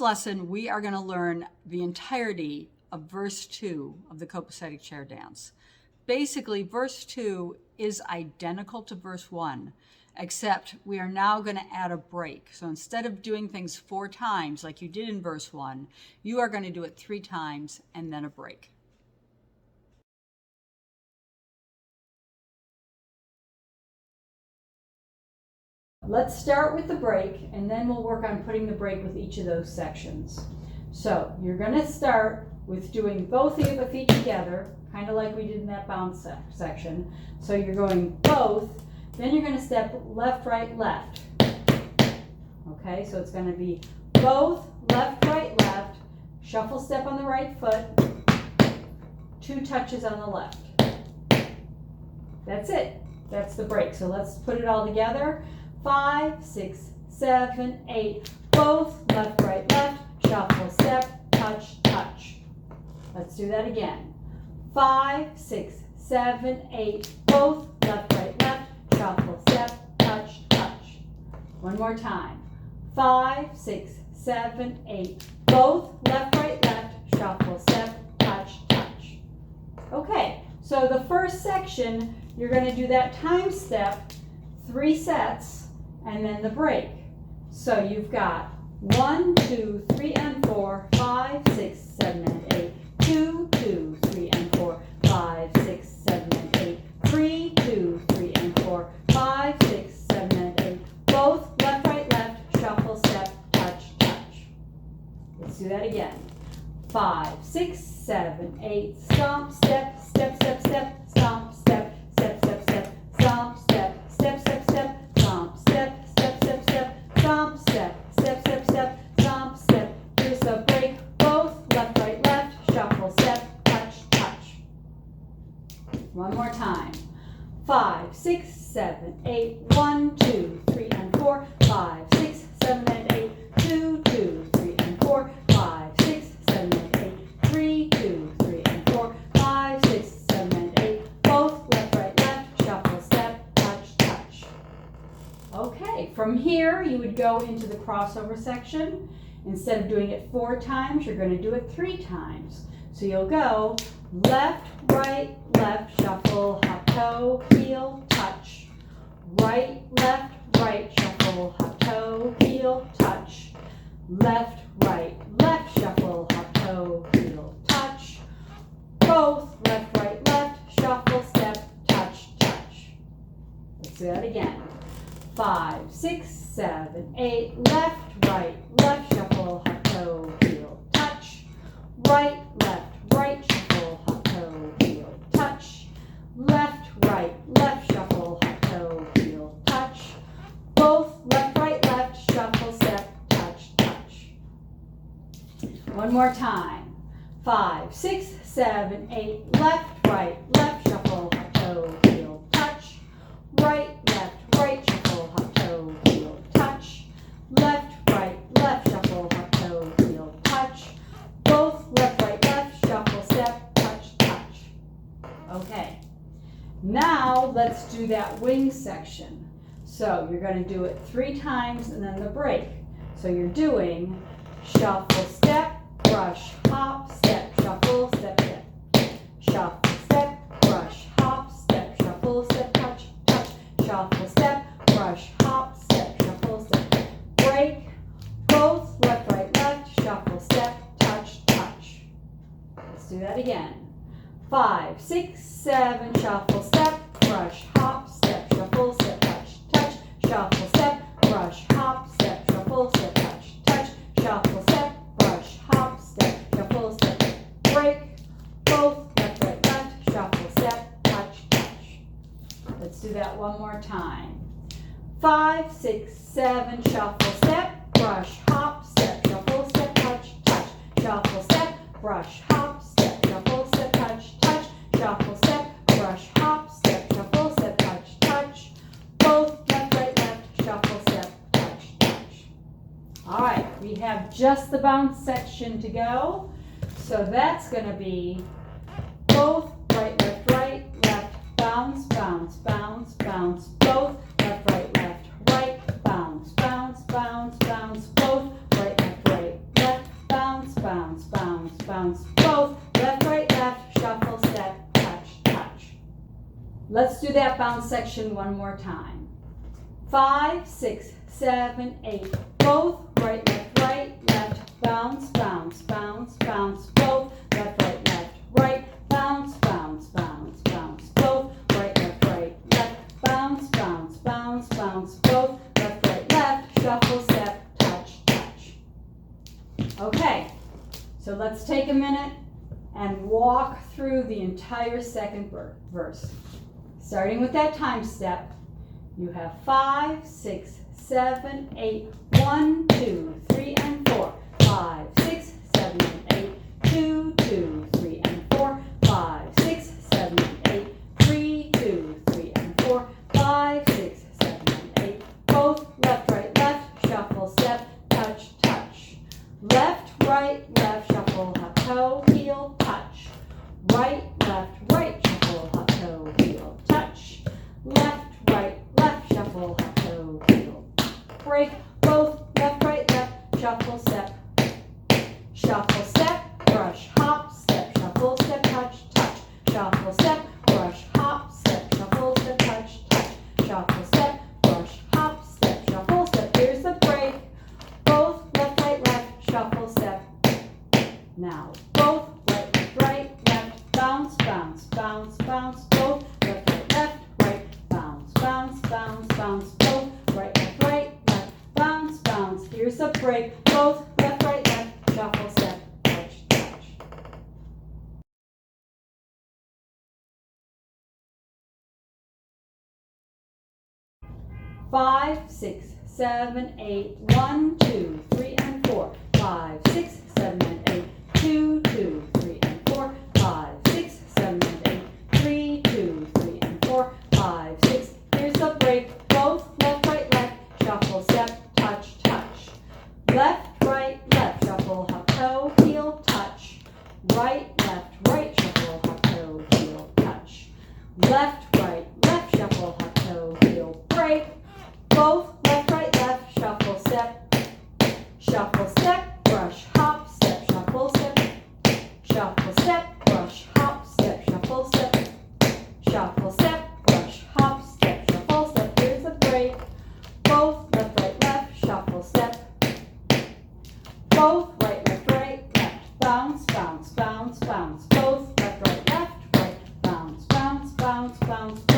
lesson, we are going to learn the entirety of verse 2 of the Copasetic chair dance. Basically, verse 2 is identical to verse 1, except we are now going to add a break. So instead of doing things 4 times like you did in verse 1, you are going to do it 3 times and then a break. Let's start with the break, and then we'll work on putting the break with each of those sections. So you're going to start with doing both of your feet together, kind of like we did in that bounce section. So you're going both, then you're going to step left, right, left. Okay, so it's going to be both, left, right, left, shuffle step on the right foot, 2 touches on the left. That's it. That's the break. So let's put it all together. 5, 6, 7, 8, both, left, right, left, shuffle, step, touch, touch. Let's do that again. 5, 6, 7, 8, both, left, right, left, shuffle, step, touch, touch. One more time. 5, 6, 7, 8, both, left, right, left, shuffle, step, touch, touch. Okay, so the first section, you're going to do that time step, 3 sets, and then the break. So you've got 1, 2, 3, and 4, 5, 6, 7, and 8, 2, 2, 3, and 4, 5, 6, 7, and 8, 3, 2, 3, and 4, 5, 6, 7, and 8, both, left, right, left, shuffle, step, touch, touch. Let's do that again. 5, 6, 7, 8, stomp, step, step, step, step, stomp, step, step, step, step, stomp, step, step, step, step, stomp, step, step, step, step, stomp, step, step, step, step, stomp, step. Here's the break. Both, left, right, left, shuffle, step, touch, touch. One more time. 5, 6, 7, 8, 1, 2, 3, and 4, 5, 6, 7, and 8, 2, 2, 3, and 4, 5, 6, 7, and 8, 3, 2, 3, and 4, 5, 6, 7, and 8, both, left, right, left, shuffle, step, touch, touch. Okay, from here you would go into the crossover section. Instead of doing it 4 times, you're going to do it 3 times. So you'll go left, right, left, shuffle, hop, toe, heel, touch. Right, left, shuffle, hop, toe, heel, touch. Left, right, shuffle, hop, toe, heel, touch. Both, left, left, shuffle, step, touch, touch. Let's do that again. 5, 6, 7, 8, left, shuffle, hop, toe, heel, touch. Right, shuffle, hop, toe, heel, touch. Left, shuffle, hop, toe, heel, touch. Both, left, shuffle, step, touch, touch. One more time. 5, 6, 7, 8, left, shuffle, hop, toe, heel, touch. Right, shuffle, hop, toe, heel, touch. Left, shuffle, hop, toe, heel, touch. Both, left, shuffle, step, touch, touch. Okay. Now let's do that wing section. So you're going to do it 3 times and then the break. So you're doing shuffle, step, brush, hop, step, shuffle, step, step. Shuffle, step, brush, hop, step, shuffle, step, touch, touch. Shuffle, step, brush, hop, step, shuffle, step. Break, both, left, shuffle, step, touch, touch. Let's do that again. 5, 6, 7, shuffle, step, brush, hop, step, shuffle, step, touch, touch. Shuffle, step, brush, hop, step, shuffle, step, touch, touch. Shuffle, step, brush, hop, step, shuffle, step. Break, both, left, shuffle, step, touch, touch. Let's do that one more time. 5, 6, 7, shuffle, step, brush, hop, step, shuffle, step, touch, touch. Shuffle, step, brush, hop, step, shuffle, step, touch, touch. Shuffle, step, brush, hop, step, shuffle, step, touch, touch. Both, left, shuffle, step, touch, touch. All right, we have just the bounce section to go. So that's going to be both, right, left, bounce, bounce, bounce, bounce, both, left, bounce, bounce, bounce, bounce, both, right, left, bounce, bounce, bounce. Both left, right, left, shuffle, step, touch, touch. Let's do that bounce section one more time. 5, 6, 7, 8. Both right, left, bounce, bounce, bounce, bounce. Both left, right, bounce, bounce, bounce, bounce. Both right, left, bounce, bounce, bounce, bounce. Both left, left, shuffle, step, touch, touch. Okay, so let's take a minute and walk through the entire second verse. Starting with that time step, you have 5, 6, 7, 8. 1, 2, 3, and 4. 5, 6, 7, and 8. 2, 2, 3, and 4. 5, 6, 7, and 8. 3, 2, 3, and 4. 5, 6, 7, and 8. Both left, left, shuffle, step, touch, touch. Left, left, shuffle, hop, toe, heel, touch. Right, shuffle, hop, toe, heel, touch. Left, shuffle, hop, toe, heel. Break, both left, left, shuffle, step. Shuffle, step, brush, hop, step, shuffle, step, touch, touch. Shuffle, step, brush, hop, step, shuffle, step, touch, touch. Shuffle, step, brush, hop, step, shuffle, step. Here's the break. Both left, left, shuffle, step. Now, both right, left, bounce, bounce, bounce, bounce. Both left, right, bounce, bounce, bounce, bounce. Both right, left, bounce, bounce. Here's the break. Both left, left, shuffle, step, touch, touch. Five, 6, 7, 8. 1, 2, 3, and 4. 5, 6, 7, and 8. 2, 2, 3, and 4. 5, 6, 7, and 8. 3, 2, 3, and 4. 5, 6. Here's the break. Both left, left, shuffle, step, touch, touch. Left, left, shuffle, hop, toe, heel, touch. Right, shuffle, hop, toe, heel, touch. Left, shuffle, hop, toe, heel, break. Both left, left, shuffle, step. Shuffle, step, brush, hop, step, shuffle, step. Shuffle, step, brush, hop, step, shuffle, step. Shuffle, step, brush, hop, step, shuffle, step. Here's the break. Both left, left, shuffle, step. Both right, left, bounce, bounce, bounce, bounce. Both left, left, bounce, bounce, bounce, bounce.